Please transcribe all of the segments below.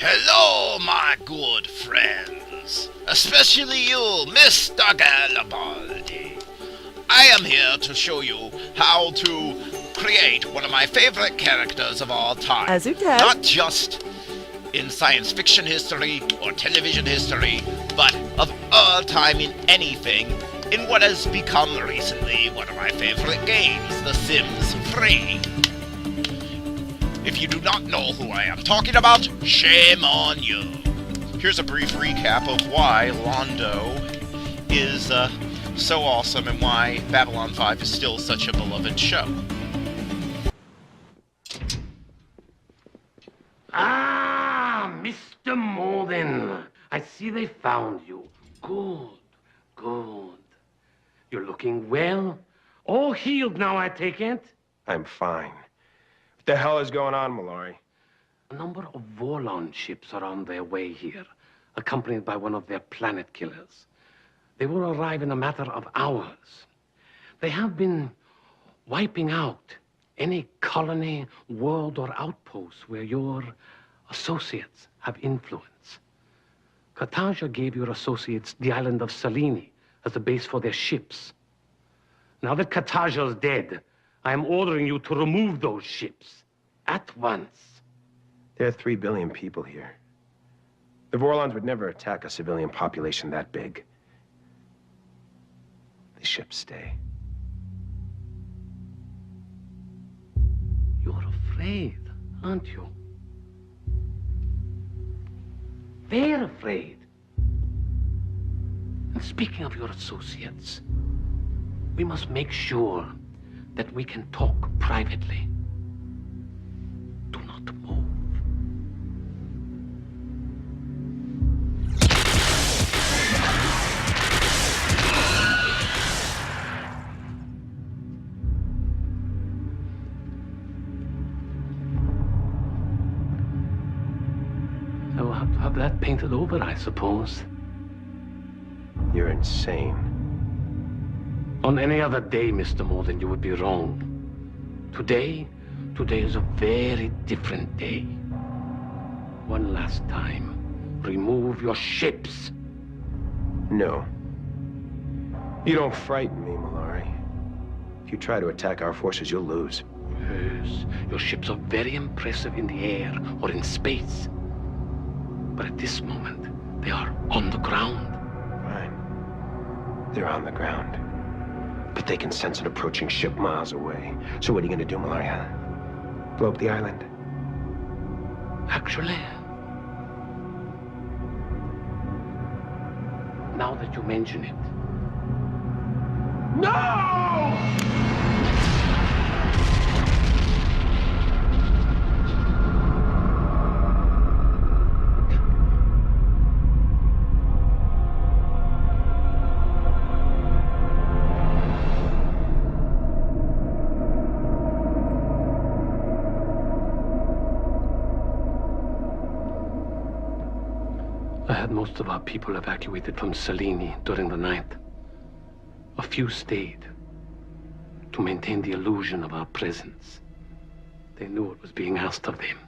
Hello, my good friends, especially you, Mr. Garibaldi. I am here to show you how to create one of my favorite characters of all time. Azutet. Not just in science fiction history or television history, but of all time in anything, in what has become recently one of my favorite games, The Sims 3. If you do not know who I am talking about, shame on you. Here's a brief recap of why Londo is so awesome and why Babylon 5 is still such a beloved show. Ah, Mr. Molden. I see they found you. Good, good. You're looking well. All healed now, I take it? I'm fine. What the hell is going on, Mallory? A number of Vorlon ships are on their way here, accompanied by one of their planet killers. They will arrive in a matter of hours. They have been wiping out any colony, world, or outpost where your associates have influence. Cartagia gave your associates the island of Salini as the base for their ships. Now that Cartagia is dead, I am ordering you to remove those ships at once. There are 3 billion people here. The Vorlons would never attack a civilian population that big. The ships stay. You're afraid, aren't you? They're afraid. And speaking of your associates, we must make sure that we can talk privately. Do not move. I will have to have that painted over, I suppose. You're insane. On any other day, Mr. Morgan, you would be wrong. Today is a very different day. One last time, remove your ships. No. You don't frighten me, Mallory. If you try to attack our forces, you'll lose. Yes, your ships are very impressive in the air or in space. But at this moment, they are on the ground. Fine. They're on the ground. But they can sense an approaching ship miles away. So what are you gonna do, Mallory, huh? Blow up the island? Actually, now that you mention it. No! I had most of our people evacuated from Salini during the night. A few stayed to maintain the illusion of our presence. They knew it was being asked of them.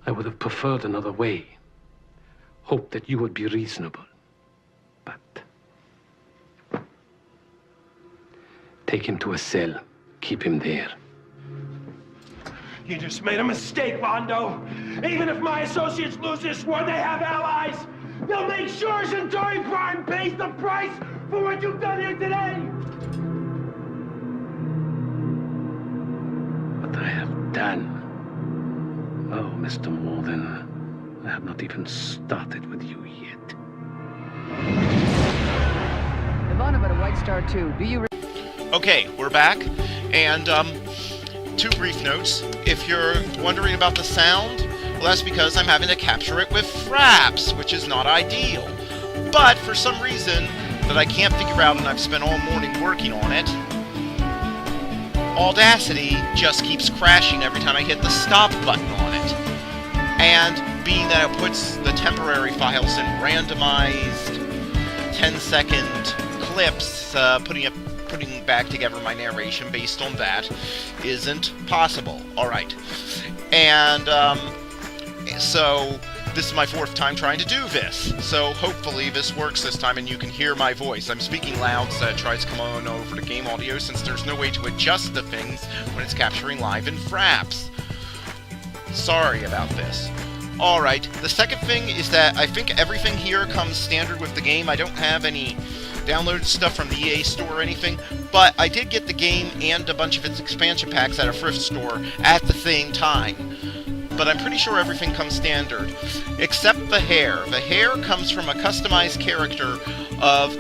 I would have preferred another way. Hoped that you would be reasonable. But take him to a cell. Keep him there. You just made a mistake, Londo. Even if my associates lose this war, they have allies. They'll make sure Centauri Prime pays the price for what you've done here today. What I have done. Oh, Mr. Morgan, I have not even started with you yet. Ivana, but a White Star too. Do you? Okay, we're back, and 2 brief notes. If you're wondering about the sound, well, that's because I'm having to capture it with fraps, which is not ideal. But for some reason that I can't figure out, and I've spent all morning working on it, Audacity just keeps crashing every time I hit the stop button on it. And being that it puts the temporary files in randomized 10-second clips, putting back together my narration based on that isn't possible. Alright. And so this is my 4th time trying to do this. So hopefully this works this time and you can hear my voice. I'm speaking loud, so it tries to come on over to game audio since there's no way to adjust the things when it's capturing live in Fraps. Sorry about this. Alright, the second thing is that I think everything here comes standard with the game. I don't have any downloaded stuff from the EA store or anything, but I did get the game and a bunch of its expansion packs at a thrift store at the same time. But I'm pretty sure everything comes standard, except the hair. The hair comes from a customized character of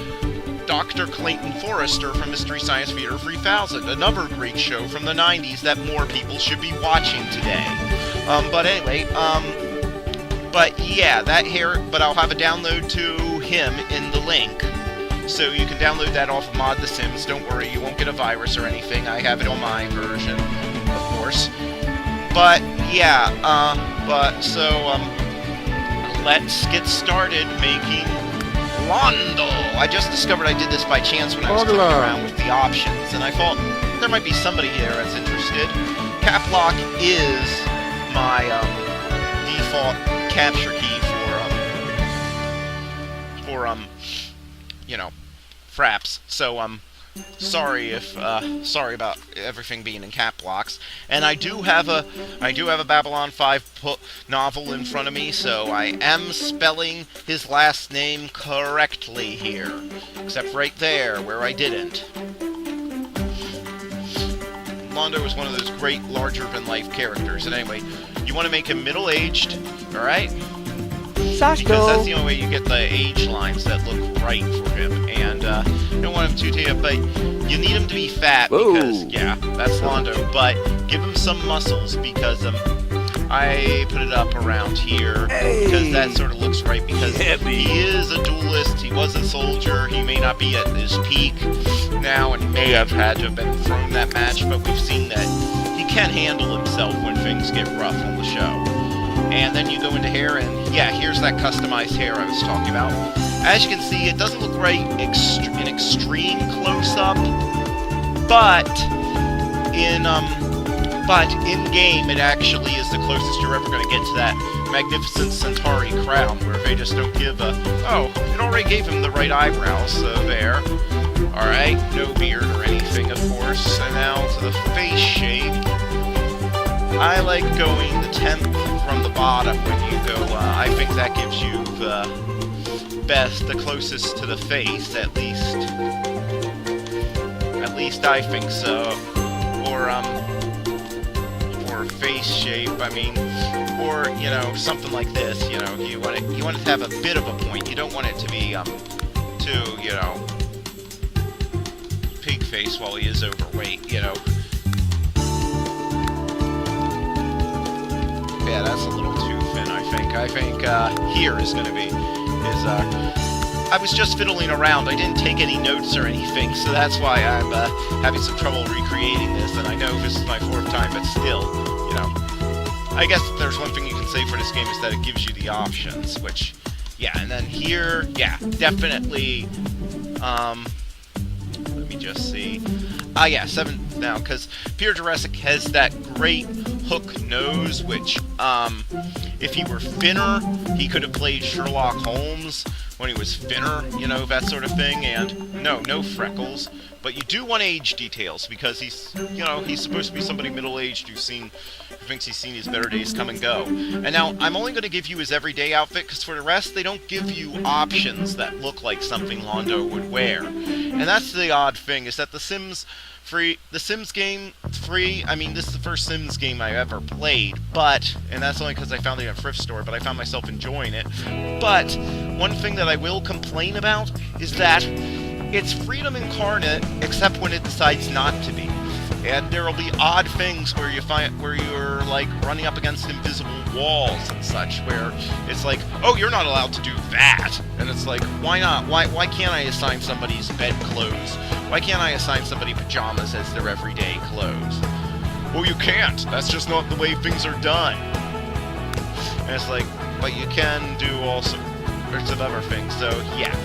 Dr. Clayton Forrester from Mystery Science Theater 3000, another great show from the 90s that more people should be watching today. But anyway, but yeah, that hair, but I'll have a download to him in the link. So you can download that off of Mod The Sims. Don't worry, you won't get a virus or anything. I have it on my version, of course. But yeah, let's get started making Londo. I just discovered I did this by chance when I was clicking around with the options, and I thought there might be somebody here that's interested. Cap lock is my default capture key for you know, Fraps. So sorry about everything being in cap locks. And I do have a Babylon 5 novel in front of me, so I am spelling his last name correctly here, except right there where I didn't. Londo is one of those great larger-than-life characters. And anyway, you want to make him middle-aged, all right? Because that's the only way you get the age lines that look right for him. And you don't want him too tame, but you need him to be fat because, yeah, that's Londo. But give him some muscles because I put it up around here because that sort of looks right because he is a duelist, he was a soldier, he may not be at his peak now and may have had to have been thrown that match, but we've seen that he can handle himself when things get rough on the show. And then you go into hair, and yeah, here's that customized hair I was talking about. As you can see, it doesn't look right in extreme close-up, but in game, it actually is the closest you're ever going to get to that magnificent Centauri crown, where they just don't give a... Oh, it already gave him the right eyebrows, so there. Alright, no beard or anything, of course. And now to the face shape. I like going the 10th from the bottom when you go, I think that gives you the closest to the face, at least. At least I think so. Or face shape, I mean, or, you know, something like this, you know, you want it to have a bit of a point. You don't want it to be, too, you know, pig face while he is overweight, you know. Yeah, that's a little too thin, I think. I think, here is going to be, I was just fiddling around. I didn't take any notes or anything, so that's why I'm, having some trouble recreating this, and I know this is my 4th time, but still, you know. I guess if there's one thing you can say for this game is that it gives you the options, which, yeah, and then here, yeah, definitely, let me just see. Yeah, 7 now, because Pure Jurassic has that great hook nose, which, if he were thinner, he could have played Sherlock Holmes when he was thinner, you know, that sort of thing, and no freckles, but you do want age details, because he's, you know, he's supposed to be somebody middle-aged who thinks he's seen his better days come and go. And now, I'm only going to give you his everyday outfit, because for the rest, they don't give you options that look like something Londo would wear. And that's the odd thing, is that The Sims game 3, I mean, this is the first Sims game I ever played, but, and that's only because I found it in a thrift store, but I found myself enjoying it. But, one thing that I will complain about is that it's freedom incarnate, except when it decides not to be. And there will be odd things where you're like running up against invisible walls and such, where it's like, oh, you're not allowed to do that. And it's like, why not? Why can't I assign somebody's bed clothes? Why can't I assign somebody pajamas as their everyday clothes? Well, you can't. That's just not the way things are done. And it's like, but you can do all sorts of other things. So yeah,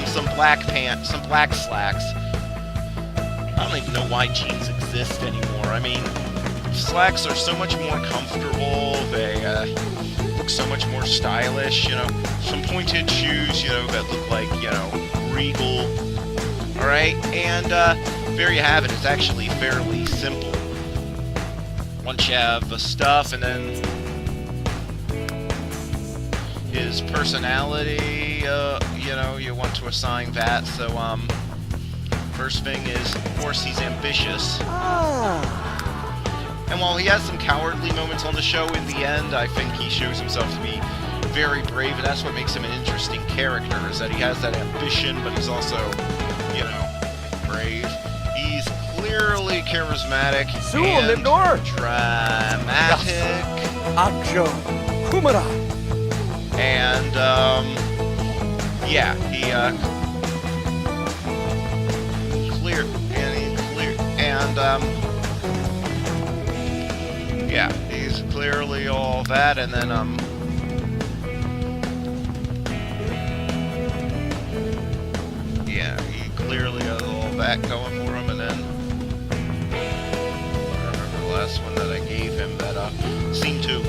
some black pants, some black slacks. I don't even know why jeans exist anymore. I mean, slacks are so much more comfortable. look so much more stylish, you know, some pointed shoes, you know, that look like, you know, regal. Alright, and there you have it. It's actually fairly simple. Once you have the stuff, and then his personality, you know, you want to assign that. So, first thing is, of course, he's ambitious. And while he has some cowardly moments on the show, in the end, I think he shows himself to be very brave, and that's what makes him an interesting character, is that he has that ambition, but he's also, you know, brave. He's clearly charismatic and dramatic. And, yeah, yeah, he's clearly all that, and then, yeah, he clearly has all that going for him, and then, I remember the last one that I gave him that, seemed to,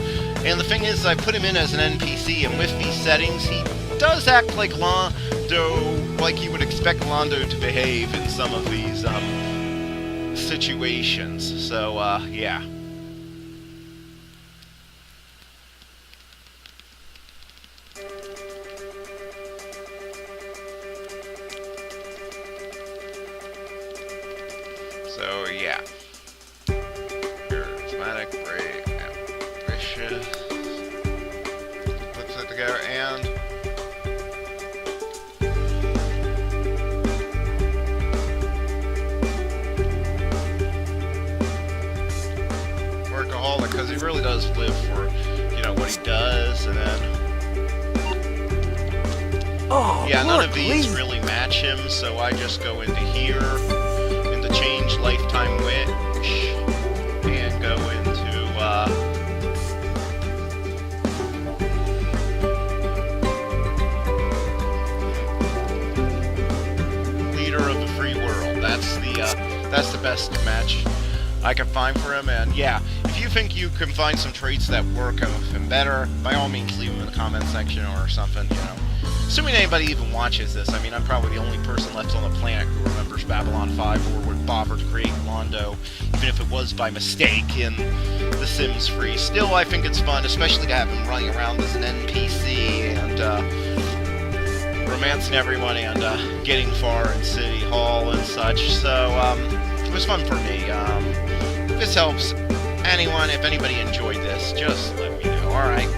and the thing is, I put him in as an NPC, and with these settings, he does act like Londo, like you would expect Londo to behave in some of these, situations, so, yeah. So, yeah. Charismatic, brave, ambitious. Puts it together, and workaholic, because he really does live for, you know, what he does, and then yeah, none of these really match him, so I just go into here, into change lifetime wish, and go into, leader of the free world. That's the best match I can find for him, and yeah, if you think you can find some traits that work with him better, by all means leave them in the comment section or something, you know. Assuming anybody even watches this, I mean, I'm probably the only person left on the planet who remembers Babylon 5 or would bother to create Londo, even if it was by mistake in The Sims Free. Still, I think it's fun, especially to have him running around as an NPC and romancing everyone and getting far in City Hall and such. So, it was fun for me. If this helps anyone, if anybody enjoyed this, just let me know. Alright.